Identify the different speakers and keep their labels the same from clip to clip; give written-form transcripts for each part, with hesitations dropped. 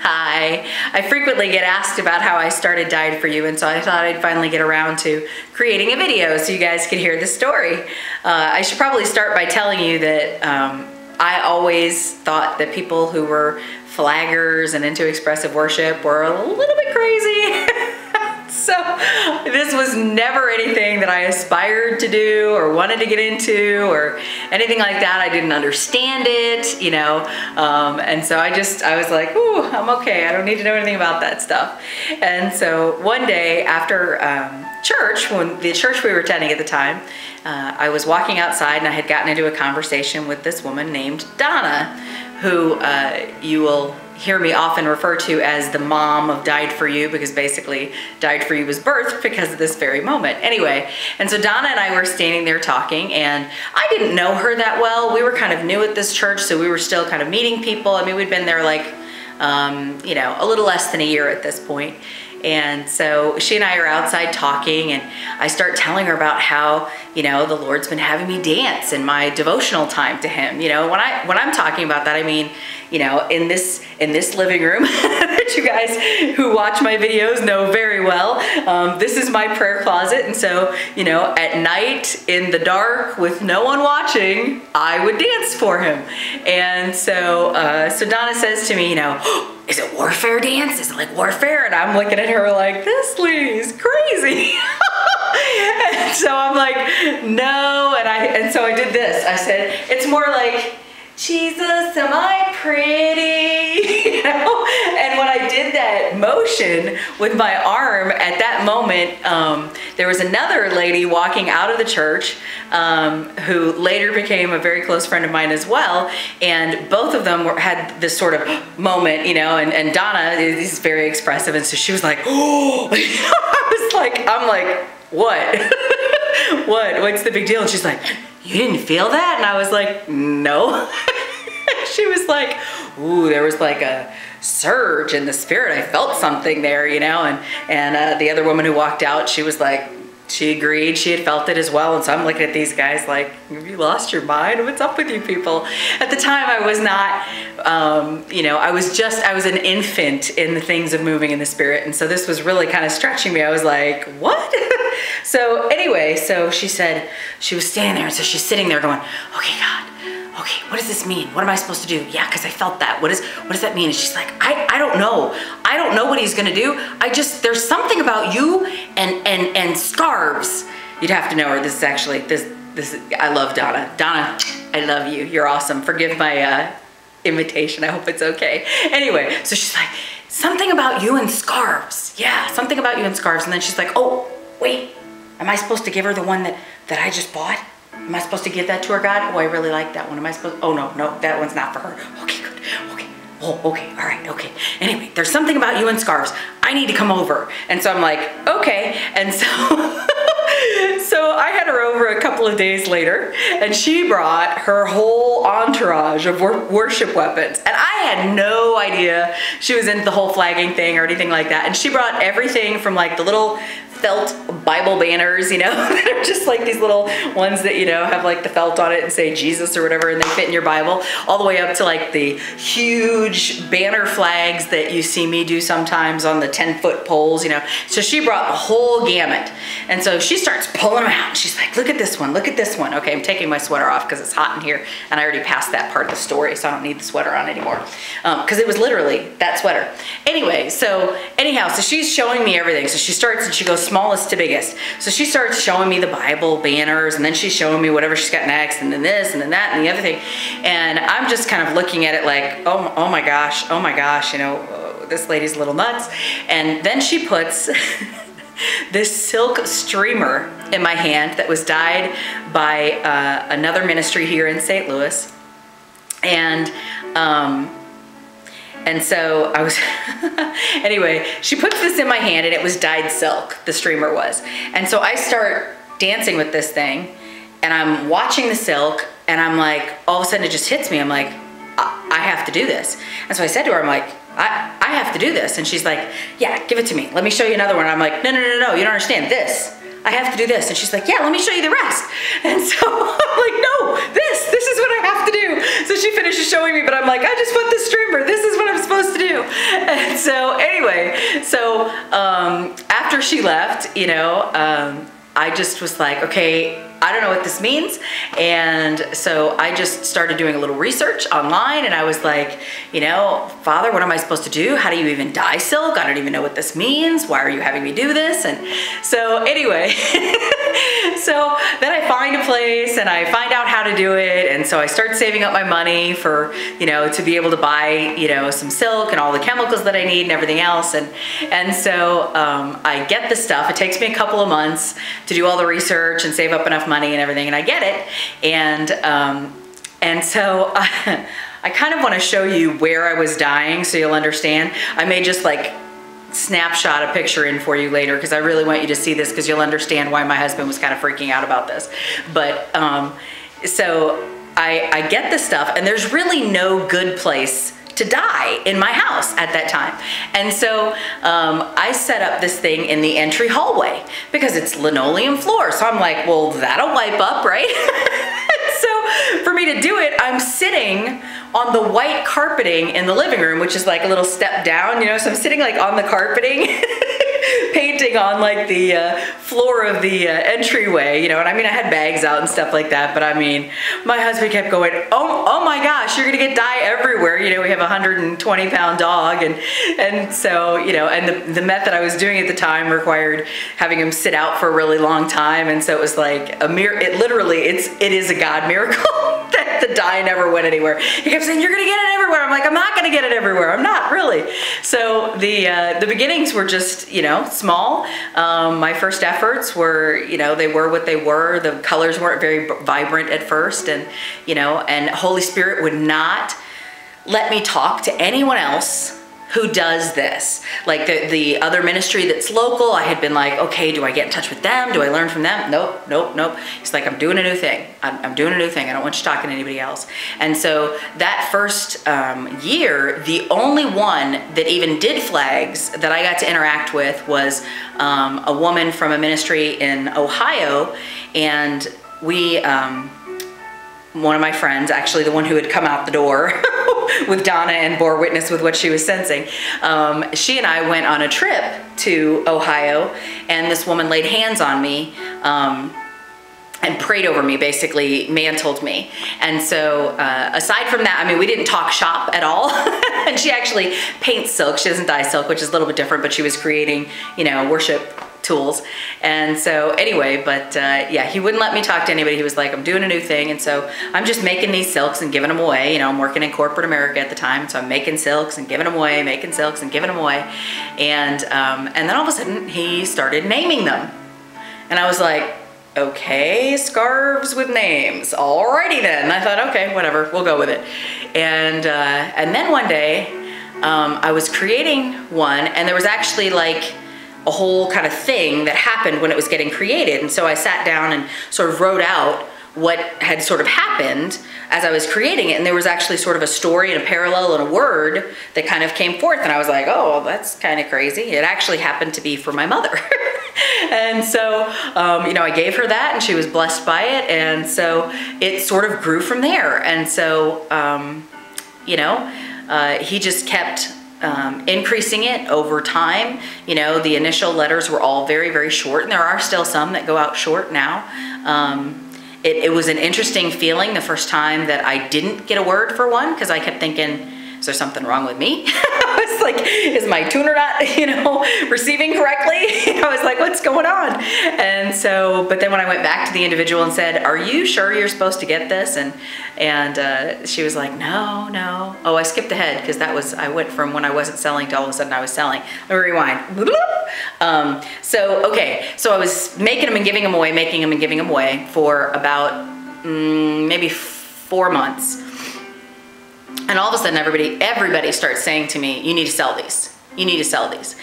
Speaker 1: Hi. I frequently get asked about how I started Died For You, and so I thought I'd finally get around to creating a video so you guys could hear the story. I should probably start by telling you that I always thought that people who were flaggers and into expressive worship were a little bit crazy. So this was never anything that I aspired to do or wanted to get into or anything like that. I didn't understand it, you know, and so I was like, ooh, I'm okay. I don't need to know anything about that stuff. And so one day after church, when the church we were attending at the time, I was walking outside and I had gotten into a conversation with this woman named Donna, who you will hear me often refer to as the mom of Died For You, because basically Died For You was birthed because of this very moment. Anyway, and so Donna and I were standing there talking, and I didn't know her that well. We were kind of new at this church, so we were still kind of meeting people. I mean, we'd been there like, you know, a little less than a year at this point. And so she and I are outside talking, and I start telling her about how, you know, the Lord's been having me dance in my devotional time to Him. You know, when I'm talking about that, I mean, you know, in this living room that you guys who watch my videos know very well, this is my prayer closet. And so, you know, at night in the dark with no one watching, I would dance for Him. And so, so Donna says to me, you know, is it warfare dance? Is it like warfare? And I'm looking at her like, this lady's crazy. And so I'm like, no. And so I did this. I said, it's more like, Jesus, am I pretty? You know? And when I did that motion with my arm, at that moment, there was another lady walking out of the church who later became a very close friend of mine as well. And both of them had this sort of moment, you know, and Donna is very expressive. And so she was like, oh, I'm like, what? What's the big deal? And she's like, you didn't feel that? And I was like, no. She was like, ooh, there was like a surge in the spirit. I felt something there, you know. And the other woman who walked out, she was like, she agreed, she had felt it as well. And so I'm looking at these guys like, have you lost your mind? What's up with you people? At the time I was not, you know, I was an infant in the things of moving in the spirit. And so this was really kind of stretching me. I was like, what? So anyway, so she said, she was standing there, and so she's sitting there going, okay, God, okay, what does this mean? What am I supposed to do? Yeah, because I felt that. What does that mean? And she's like, I don't know. I don't know what He's gonna do. There's something about you and scarves. You'd have to know her. This is actually, I love Donna. Donna, I love you. You're awesome. Forgive my imitation. I hope it's okay. Anyway, so she's like, something about you and scarves. Yeah, something about you and scarves. And then she's like, oh, wait, am I supposed to give her the one that I just bought? Am I supposed to give that to her, God? Oh, I really like that one. Am I supposed, oh no, that one's not for her. Okay, good, okay. Oh, okay, all right, okay. Anyway, there's something about you and scarves. I need to come over. And so I'm like, okay. And so, so I had her over a couple of days later, and she brought her whole entourage of worship weapons. And I had no idea she was into the whole flagging thing or anything like that. And she brought everything from like the little felt Bible banners, you know, that are just like these little ones that, you know, have like the felt on it and say Jesus or whatever, and they fit in your Bible, all the way up to like the huge banner flags that you see me do sometimes on the 10-foot poles, you know. So she brought the whole gamut. And so she starts pulling them out. She's like, look at this one, look at this one. Okay, I'm taking my sweater off because it's hot in here, and I already passed that part of the story, so I don't need the sweater on anymore. Because it was literally that sweater. Anyway, so anyhow, so she's showing me everything. So she starts and she goes smallest to biggest. So she starts showing me the Bible banners, and then she's showing me whatever she's got next, and then this, and then that, and the other thing. And I'm just kind of looking at it like, oh my gosh, you know, this lady's a little nuts. And then she puts this silk streamer in my hand that was dyed by another ministry here in St. Louis. And so I was, anyway, she puts this in my hand, and it was dyed silk, the streamer was. And so I start dancing with this thing, and I'm watching the silk, and I'm like, all of a sudden it just hits me. I'm like, I have to do this. And so I said to her, I'm like, I have to do this. And she's like, yeah, give it to me. Let me show you another one. I'm like, no, you don't understand this. I have to do this. And she's like, yeah, let me show you the rest. And so I'm like, no, this is what I have to do. So she finishes showing me, but I'm like, I just put the streamer. This is what I'm supposed to do. So anyway, so after she left, you know, I just was like, okay, I don't know what this means. And so I just started doing a little research online, and I was like, you know, Father, what am I supposed to do? How do you even dye silk? I don't even know what this means. Why are you having me do this? And so anyway, so then I find a place and I find out how to do it. And so I start saving up my money for, you know, to be able to buy, you know, some silk and all the chemicals that I need and everything else. And so I get the stuff. It takes me a couple of months to do all the research and save up enough money and everything, and I get it. And so I kind of want to show you where I was dyeing so you'll understand. I may just like snapshot a picture in for you later, because I really want you to see this, because you'll understand why my husband was kind of freaking out about this. But so I get the stuff, and there's really no good place to dye in my house at that time. And so I set up this thing in the entry hallway because it's linoleum floor. So I'm like, well, that'll wipe up, right? So for me to do it, I'm sitting on the white carpeting in the living room, which is like a little step down, you know, so I'm sitting like on the carpeting, painting on like the floor of the entryway, you know, and I mean, I had bags out and stuff like that, but I mean, my husband kept going, oh my gosh, you're gonna get dye everywhere. You know, we have a 120-pound dog, and so, you know, and the method I was doing at the time required having him sit out for a really long time, and so it was like a it is a God miracle that the dye never went anywhere. He kept saying, you're gonna get it everywhere. I'm like, I'm not gonna get it everywhere. I'm not really. So the beginnings were just, you know, small. My first efforts were, you know, they were what they were. The colors weren't very vibrant at first, and, you know, and Holy Spirit would not let me talk to anyone else who does this. Like the other ministry that's local, I had been like, okay, do I get in touch with them? Do I learn from them? Nope. He's like, I'm doing a new thing. I'm doing a new thing. I don't want you talking to anybody else. And so that first year, the only one that even did flags that I got to interact with was a woman from a ministry in Ohio. And we, one of my friends, actually the one who had come out the door with Donna and bore witness with what she was sensing, she and I went on a trip to Ohio, and this woman laid hands on me and prayed over me, basically mantled me. And so aside from that, I mean, we didn't talk shop at all. And she actually paints silk. She doesn't dye silk, which is a little bit different, but she was creating, you know, worship tools. And so anyway, but yeah, he wouldn't let me talk to anybody. He was like, I'm doing a new thing. And so I'm just making these silks and giving them away. You know, I'm working in corporate America at the time. So I'm making silks and giving them away, making silks and giving them away. And then all of a sudden he started naming them. And I was like, okay, scarves with names. Alrighty then. And I thought, okay, whatever, we'll go with it. And then one day I was creating one, and there was actually like a whole kind of thing that happened when it was getting created. And so I sat down and sort of wrote out what had sort of happened as I was creating it. And there was actually sort of a story and a parallel and a word that kind of came forth. And I was like, oh, well, that's kind of crazy. It actually happened to be for my mother. And so, you know, I gave her that, and she was blessed by it. And so it sort of grew from there. And so, you know, he just kept increasing it over time. You know, the initial letters were all very, very short, and there are still some that go out short now. It was an interesting feeling the first time that I didn't get a word for one, because I kept thinking, is there something wrong with me? I was like, is my tuner not, you know, receiving correctly? I was like, what's going on? And so, but then when I went back to the individual and said, are you sure you're supposed to get this? And she was like, no. Oh, I skipped ahead, because that was, I went from when I wasn't selling to all of a sudden I was selling. Let me rewind. So I was making them and giving them away, making them and giving them away for about maybe 4 months. And all of a sudden, everybody starts saying to me, you need to sell these. You need to sell these.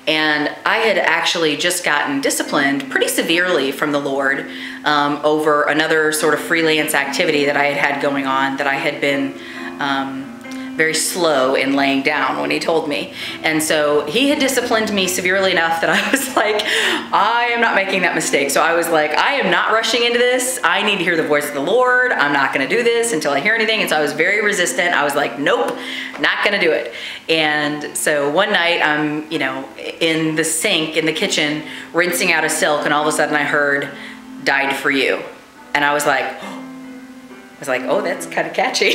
Speaker 1: And I had actually just gotten disciplined pretty severely from the Lord over another sort of freelance activity that I had going on, that I had been very slow in laying down when he told me. And so he had disciplined me severely enough that I was like, I am not making that mistake. So I was like, I am not rushing into this. I need to hear the voice of the Lord. I'm not gonna do this until I hear anything. And so I was very resistant. I was like, nope, not gonna do it. And so one night I'm, you know, in the sink in the kitchen rinsing out a silk, and all of a sudden I heard, "Died for you." And I was like, oh, that's kind of catchy.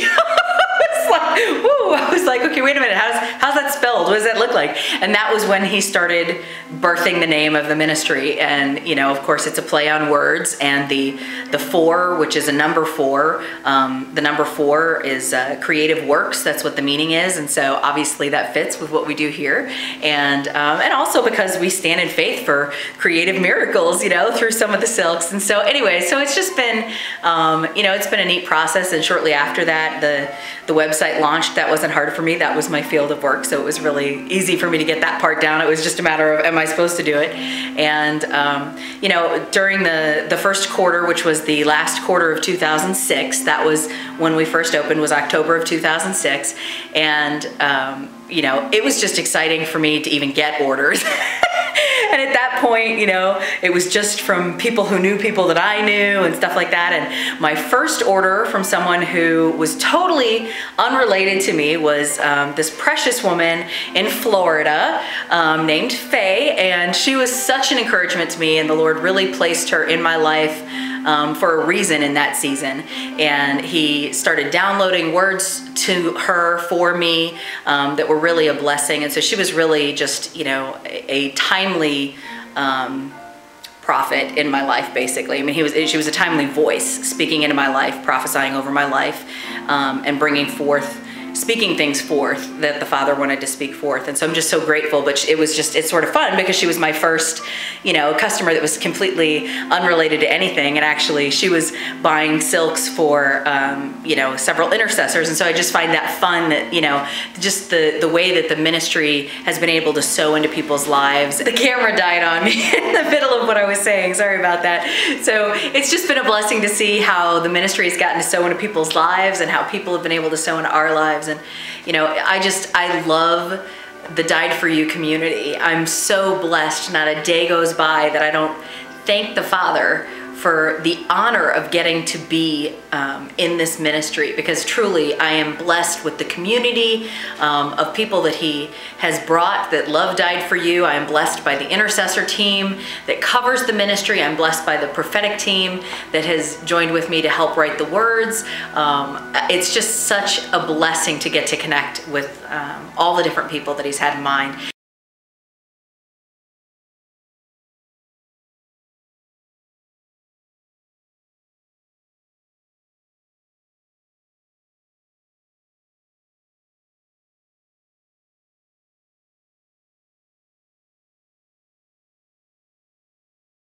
Speaker 1: I was like, okay, wait a minute, how's that spelled? What does that look like? And that was when he started birthing the name of the ministry. And, you know, of course, it's a play on words. And the 4, which is a number 4, the number 4 is creative works. That's what the meaning is. And so obviously that fits with what we do here. And also because we stand in faith for creative miracles, you know, through some of the silks. And so anyway, so it's just been, you know, it's been a neat process. And shortly after that, the website launched. That wasn't hard for me. That was my field of work. So it was really easy for me to get that part down. It was just a matter of, am I supposed to do it? And, you know, during the first quarter, which was the last quarter of 2006, that was when we first opened, was October of 2006. And, you know, it was just exciting for me to even get orders. And at that point, you know, it was just from people who knew people that I knew and stuff like that. And my first order from someone who was totally unrelated to me was this precious woman in Florida named Faye. And she was such an encouragement to me, and the Lord really placed her in my life for a reason in that season. And he started downloading words to her for me that were really a blessing. And so she was really just, you know, a timely prophet in my life, basically. I mean, she was a timely voice speaking into my life, prophesying over my life, and speaking things forth that the Father wanted to speak forth. And so I'm just so grateful. But it's sort of fun because she was my first, you know, customer that was completely unrelated to anything. And actually she was buying silks for, you know, several intercessors. And so I just find that fun that, you know, just the way that the ministry has been able to sow into people's lives. The camera died on me in the middle of what I was saying. Sorry about that. So it's just been a blessing to see how the ministry has gotten to sow into people's lives and how people have been able to sow into our lives. And, you know, I love the Died For You community. I'm so blessed. Not a day goes by that I don't thank the Father for the honor of getting to be in this ministry, because truly I am blessed with the community of people that he has brought that love Died For You. I am blessed by the intercessor team that covers the ministry. I'm blessed by the prophetic team that has joined with me to help write the words. It's just such a blessing to get to connect with all the different people that he's had in mind.